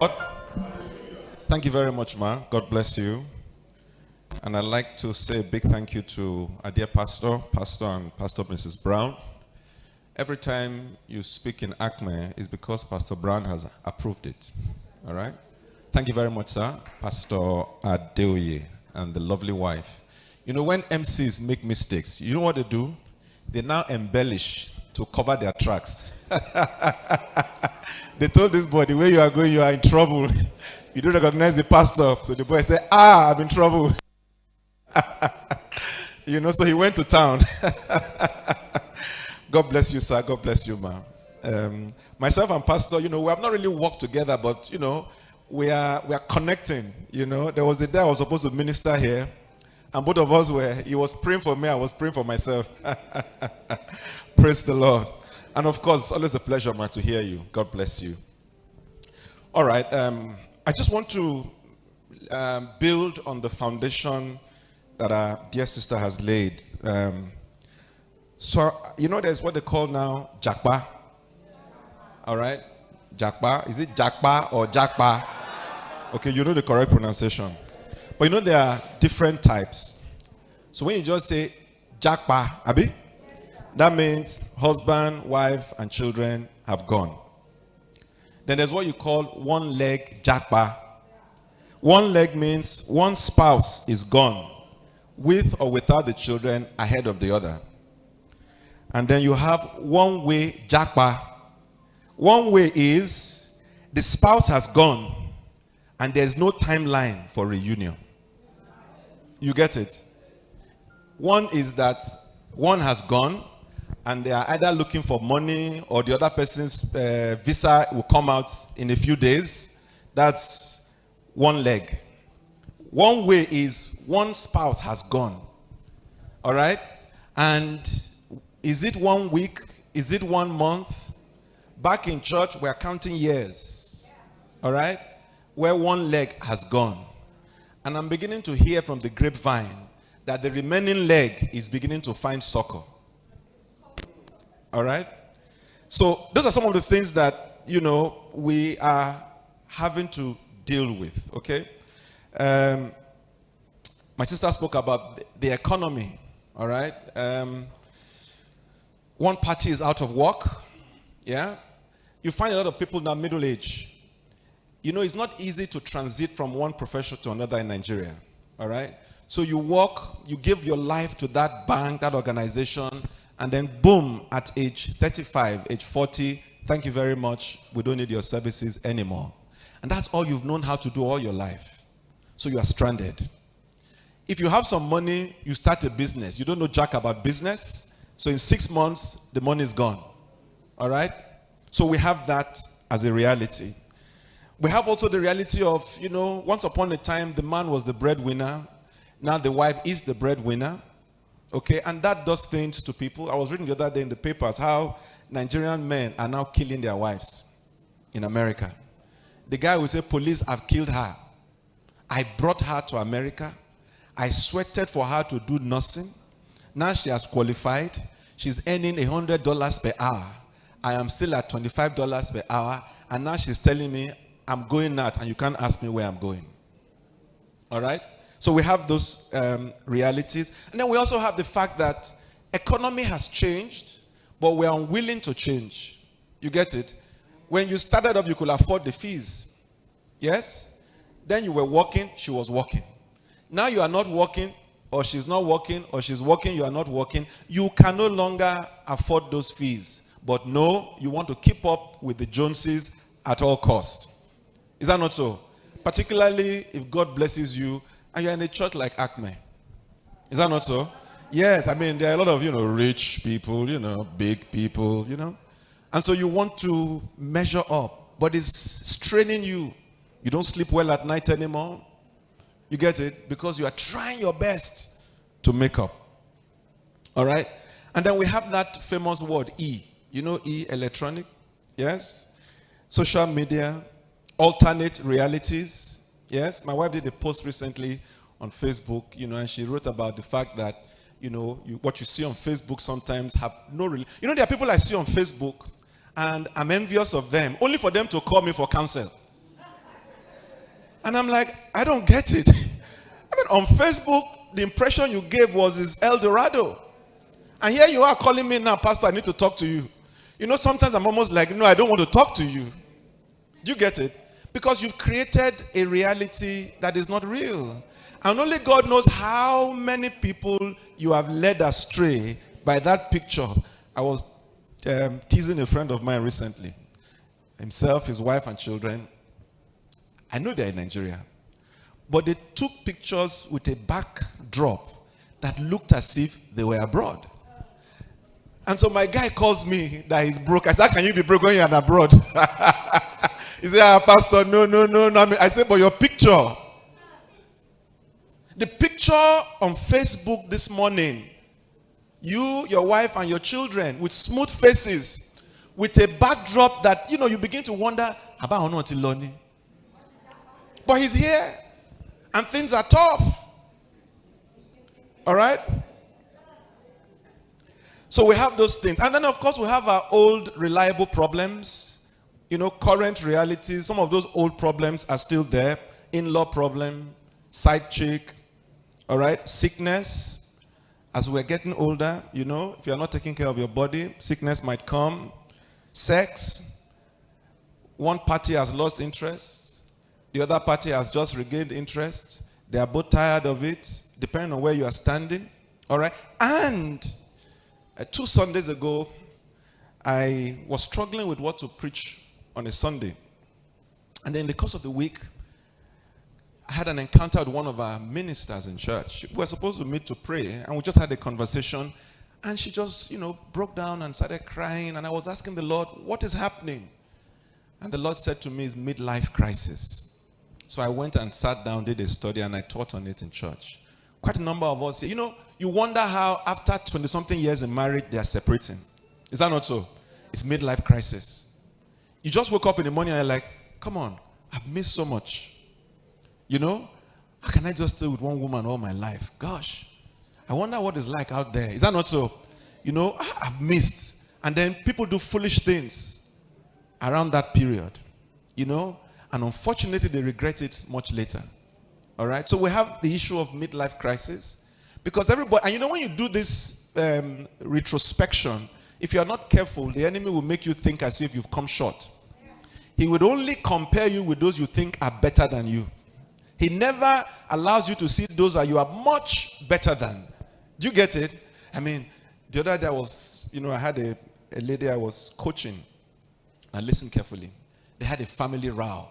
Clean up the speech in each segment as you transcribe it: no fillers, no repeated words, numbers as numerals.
Thank you very much, Ma. God bless you. And I'd like to say a big thank you to our dear Pastor and Pastor Mrs. Brown. Every time you speak in ACME, it's because Pastor Brown has approved it. All right? Thank you very much, sir. Pastor Adeoye and the lovely wife. You know, when MCs make mistakes, you know what they do? They now embellish to cover their tracks. They told this boy, the way you are going, you are in trouble. You don't recognize the pastor. So the boy said, I'm in trouble. You know, so he went to town. God bless you, sir. God bless you, ma'am. Myself and Pastor, you know, we have not really worked together, but, you know, we are connecting. You know, there was a day I was supposed to minister here, and both of us he was praying for me, I was praying for myself. Praise the Lord. And of course, it's always a pleasure, man, to hear you. God bless you. All right. I just want to build on the foundation that our dear sister has laid. So, you know, there's what they call now jackpot. All right? Jackpot. Is it jackpot or jackpot? Okay, you know the correct pronunciation. But you know there are different types. So when you just say jackpot, Abi, that means husband, wife, and children have gone. Then there's what you call one-leg jackpot. One leg means one spouse is gone, with or without the children, ahead of the other. And then you have one-way jackpot. One way is the spouse has gone, and there's no timeline for reunion. You get it? One is that one has gone, and they are either looking for money or the other person's visa will come out in a few days. That's one leg. One way is one spouse has gone. All right? And is it 1 week? Is it 1 month? Back in church, we're counting years. All right? Where one leg has gone. And I'm beginning to hear from the grapevine that the remaining leg is beginning to find succor. All right? So those are some of the things that, you know, we are having to deal with, okay? My sister spoke about the economy, all right? One party is out of work, yeah? You find a lot of people now middle age. You know, it's not easy to transit from one profession to another in Nigeria, all right? So you work, you give your life to that bank, that organization, and then boom, at age 35, age 40, thank you very much, we don't need your services anymore. And that's all you've known how to do all your life. So you are stranded. If you have some money, you start a business. You don't know jack about business. So in 6 months, the money is gone. All right? So we have that as a reality. We have also the reality of, you know, once upon a time, the man was the breadwinner. Now the wife is the breadwinner. Okay, and that does things to people. I was reading the other day in the papers how Nigerian men are now killing their wives in America. The guy will say, police have killed her. I brought her to America. I sweated for her to do nursing. Now she has qualified. She's earning $100 per hour. I am still at $25 per hour. And now she's telling me, I'm going out and you can't ask me where I'm going. All right? So we have those realities. And then we also have the fact that economy has changed, but we're unwilling to change. You get it? When you started off, you could afford the fees. Yes? Then you were working, she was working. Now you are not working, or she's not working, or she's working, you are not working. You can no longer afford those fees. But no, you want to keep up with the Joneses at all cost. Is that not so? Particularly if God blesses you, and you're in a church like ACME. Is that not so? Yes, I mean, there are a lot of, you know, rich people, you know, big people, you know. And so you want to measure up, but it's straining you. You don't sleep well at night anymore. You get it? Because you are trying your best to make up. All right? And then we have that famous word, E. You know E, electronic? Yes? Social media, alternate realities. Yes, my wife did a post recently on Facebook, you know, and she wrote about the fact that, you know, what you see on Facebook sometimes have no real. You know, there are people I see on Facebook, and I'm envious of them, only for them to call me for counsel. And I'm like, I don't get it. I mean, on Facebook, the impression you gave was is El Dorado. And here you are calling me now, Pastor, I need to talk to you. You know, sometimes I'm almost like, no, I don't want to talk to you. Do you get it? Because you've created a reality that is not real. And only God knows how many people you have led astray by that picture. I was teasing a friend of mine recently. Himself, his wife, and children. I know they're in Nigeria. But they took pictures with a backdrop that looked as if they were abroad. And so my guy calls me that he's broke. I said, how can you be broke when you're abroad? He said, Pastor, no. I said, but your picture. The picture on Facebook this morning, you, your wife, and your children with smooth faces, with a backdrop that, you begin to wonder about Lonnie. But he's here, and things are tough. All right? So we have those things. And then, of course, we have our old, reliable problems. Current realities. Some of those old problems are still there. In-law problem, side chick, all right? Sickness. As we're getting older, if you're not taking care of your body, sickness might come. Sex. One party has lost interest. The other party has just regained interest. They are both tired of it, depending on where you are standing. All right? And 2 Sundays ago, I was struggling with what to preach on a Sunday. And then in the course of the week, I had an encounter with one of our ministers in church. We were supposed to meet to pray, and we just had a conversation. And she just, broke down and started crying. And I was asking the Lord, what is happening? And the Lord said to me, it's midlife crisis. So I went and sat down, did a study, and I taught on it in church. Quite a number of us here. You wonder how after 20-something years in marriage, they are separating. Is that not so? It's midlife crisis. You just woke up in the morning and you're like, come on, I've missed so much. How can I just stay with one woman all my life? Gosh, I wonder what it's like out there. Is that not so? I've missed. And then people do foolish things around that period. And unfortunately, they regret it much later. All right? So we have the issue of midlife crisis. Because everybody, and when you do this retrospection, if you are not careful, the enemy will make you think as if you've come short. He would only compare you with those you think are better than you. He never allows you to see those that you are much better than. Do you get it? I mean, the other day I was, I had a lady I was coaching. And listen carefully. They had a family row.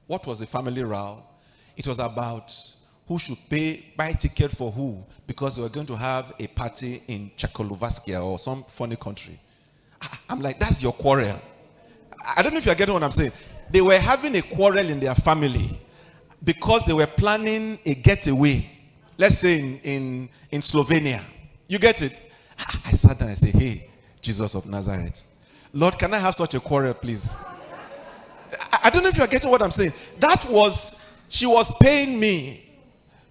What was the family row? It was about who should buy ticket for who, because they were going to have a party in Czechoslovakia or some funny country. I'm like, that's your quarrel. I don't know if you're getting what I'm saying. They were having a quarrel in their family because they were planning a getaway, let's say in Slovenia. You get it? I sat down and I said, hey, Jesus of Nazareth, Lord, can I have such a quarrel, please? I don't know if you're getting what I'm saying. She was paying me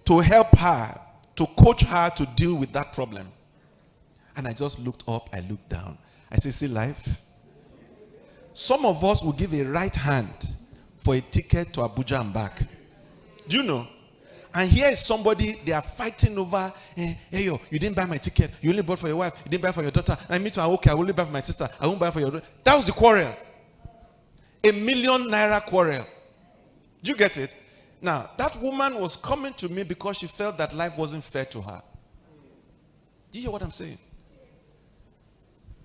to help her, to coach her to deal with that problem. And I just looked up, I looked down. I said, see life? Some of us will give a right hand for a ticket to Abuja and back. Do you know? And here is somebody, they are fighting over, hey yo, you didn't buy my ticket. You only bought for your wife. You didn't buy for your daughter. And me too, okay, I will only buy for my sister. I won't buy for your daughter. That was the quarrel. ₦1 million quarrel. Do you get it? Now, that woman was coming to me because she felt that life wasn't fair to her. Do you hear what I'm saying?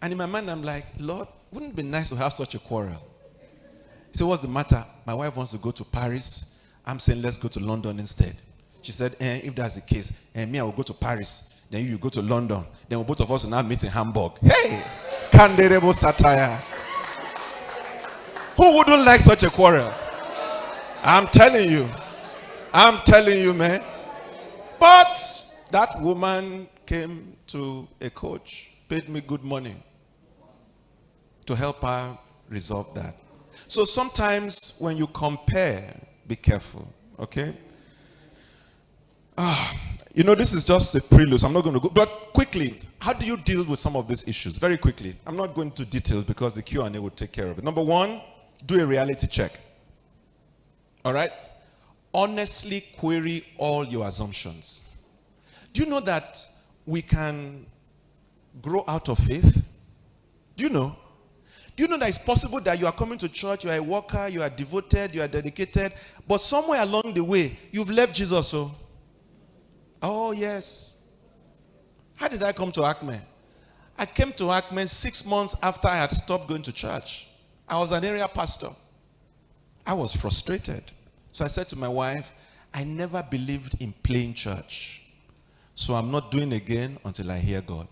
And in my mind, I'm like, Lord, wouldn't it be nice to have such a quarrel? He said, what's the matter? My wife wants to go to Paris. I'm saying, let's go to London instead. She said, if that's the case, me, I will go to Paris. Then you go to London. Then both of us will now meet in Hamburg. Hey! Canderable satire. Who wouldn't like such a quarrel? I'm telling you, man. But that woman came to a coach, paid me good money to help her resolve that. So sometimes when you compare, be careful, okay? This is just a prelude, so I'm not going to go. But quickly, how do you deal with some of these issues? Very quickly. I'm not going into details because the Q&A will take care of it. Number one, do a reality check. All right? honestly query all your assumptions. Do you know that we can grow out of faith? Do you know? Do you know that it's possible that you are coming to church, you are a worker, you are devoted, you are dedicated, but somewhere along the way, you've left Jesus, Oh, yes. How did I come to Acme? I came to Acme 6 months after I had stopped going to church. I was an area pastor. I was frustrated. So I said to my wife, I never believed in playing church. So I'm not doing again until I hear God.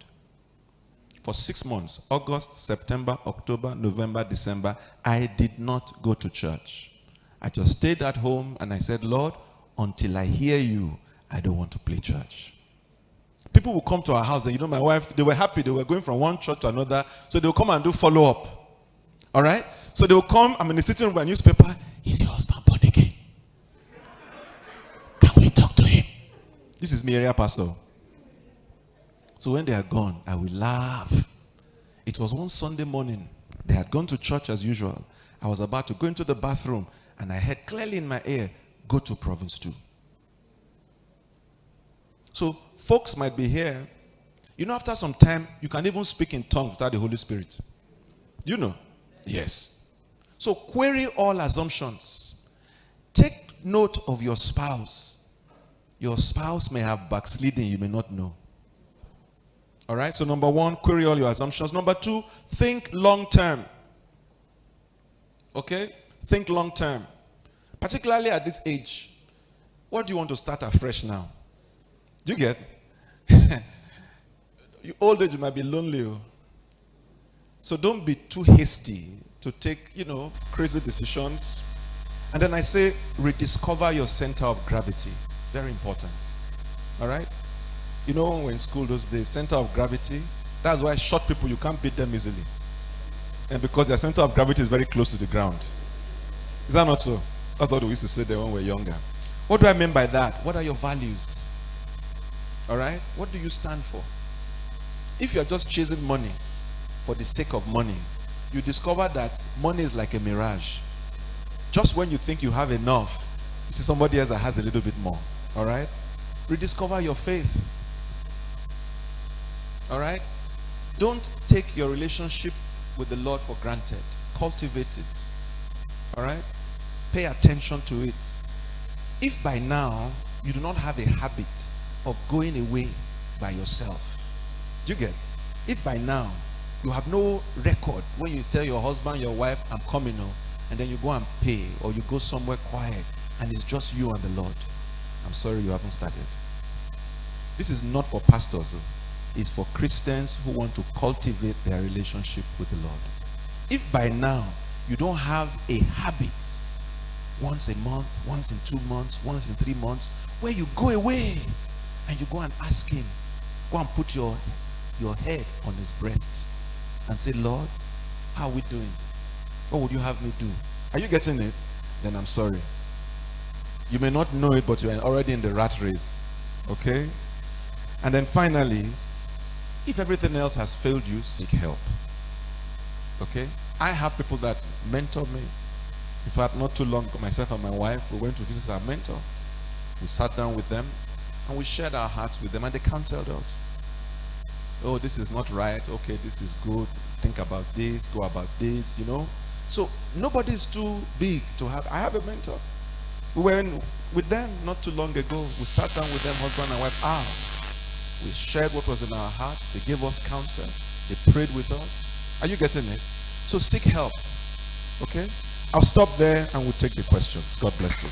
For 6 months, August, September, October, November, December, I did not go to church. I just stayed at home and I said, Lord, until I hear you, I don't want to play church. People will come to our house and my wife, they were happy. They were going from one church to another. So they'll come and do follow-up. All right? So they'll come, I'm in the sitting room with a newspaper. Is your husband born again? Can we talk to him? This is me, area pastor. So when they are gone, I will laugh. It was one Sunday morning. They had gone to church as usual. I was about to go into the bathroom and I heard clearly in my ear, go to Province 2. So folks might be here. After some time, you can even speak in tongues without the Holy Spirit. Do you know? Yes. So query all assumptions. Take note of your spouse. Your spouse may have backslidden, you may not know. All right, so number 1, query all your assumptions. Number 2, think long term. Okay? Think long term. Particularly at this age. What do you want to start afresh now? Do you get? Old age, you might be lonely. So don't be too hasty to take, crazy decisions. And then I say, rediscover your center of gravity. Very important. All right? When we're in school those days, center of gravity, that's why short people, you can't beat them easily. And because their center of gravity is very close to the ground. Is that not so? That's what we used to say there when we were younger. What do I mean by that? What are your values? All right? What do you stand for? If you're just chasing money for the sake of money, you discover that money is like a mirage. Just when you think you have enough, you see somebody else that has a little bit more. All right? Rediscover your faith. All right? Don't take your relationship with the Lord for granted. Cultivate it. All right? Pay attention to it. If by now you do not have a habit of going away by yourself, do you get? If by now you have no record when you tell your husband, your wife, I'm coming home, and then you go and pay, or you go somewhere quiet and it's just you and the Lord, I'm sorry you haven't started. This is not for pastors, though. It's for Christians who want to cultivate their relationship with the Lord. If by now you don't have a habit, once a month, once in 2 months, once in 3 months, where you go away and you go and ask him, go and put your head on his breast and say, Lord, how are we doing? What would you have me do? Are you getting it? Then I'm sorry. You may not know it, but you are already in the rat race. Okay? And then finally, if everything else has failed you, seek help. Okay? I have people that mentor me. In fact, not too long ago, myself and my wife, we went to visit our mentor. We sat down with them and we shared our hearts with them and they counseled us. Oh, this is not right. Okay, this is good. Think about this. Go about this, So nobody's too big to have. I have a mentor. We were with them not too long ago. We sat down with them, husband and wife, hours. We shared what was in our heart. They gave us counsel. They prayed with us. Are you getting it? So seek help. Okay? I'll stop there and we'll take the questions. God bless you.